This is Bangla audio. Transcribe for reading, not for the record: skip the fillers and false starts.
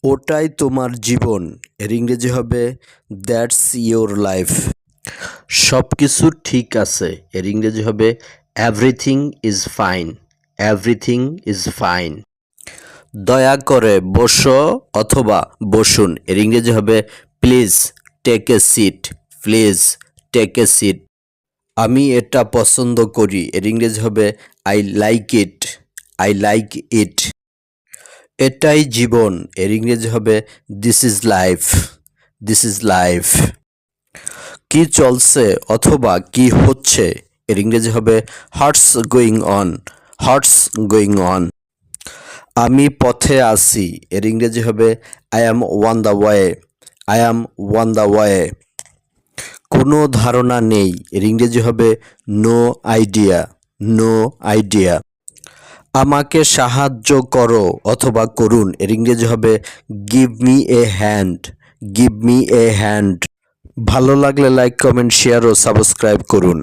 ওটাই তোমার জীবন, এর ইংরেজি হবে দ্যাটস ইয়োর লাইফ। সব কিছু ঠিক আছে, এর ইংরেজি হবে everything is fine. Everything is fine. দয়া করে বসো অথবা বসুন, এর ইংরেজি হবে please take a seat. Please take a seat. আমি এটা পছন্দ করি, এর ইংরেজি হবে I like it. I like it. এটাই জীবন, এর ইংরেজি হবে this is life. This is life. কি চলছে অথবা কি হচ্ছে, এর ইংরেজি হবে what's going on. What's going on. আমি পথে আছি, এর ইংরেজি হবে I am one the way. I am one the way. কোনো ধারণা নেই, এর ইংরেজি হবে নো আইডিয়া। No idea. আমাকে সাহায্য করো অথবা করুন, এর ইংরেজি হবে give me a hand. Give me a hand. ভালো লাগলে লাইক, কমেন্ট, শেয়ার ও সাবস্ক্রাইব করুন।